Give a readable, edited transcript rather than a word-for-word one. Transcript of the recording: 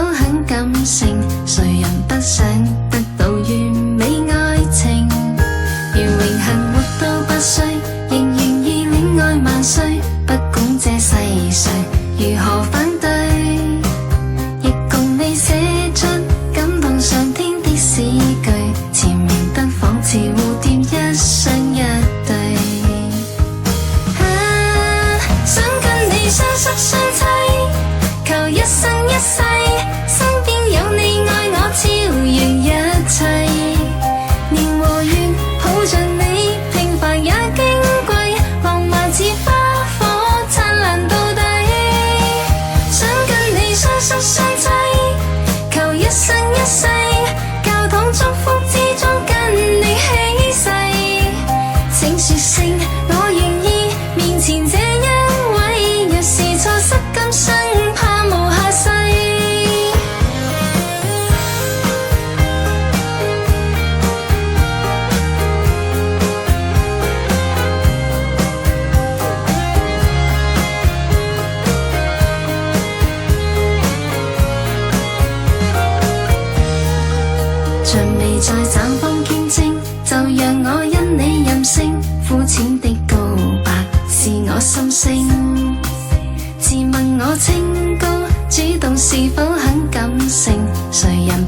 很感性？誰人不想得到完美愛情？如榮幸活到8歲，仍願意戀愛萬歲，不管這世上如何反對，亦共你寫出感動上天的詩句，纏綿得仿似蝴蝶一雙一對。想跟你相宿相棲，求一生一世，身邊有你愛我超越一切。年和月抱着你，平凡也矜貴，浪漫似花火燦爛到底。想跟你相宿相棲，求一生一世，教堂祝福之中跟你起誓，請說聲我願意，面前這一位，若是錯失今生，怕無下世。像未再綻放見證，就讓我因你任性，膚淺的告白是我心聲。自問我清高，主動是否很感性？誰人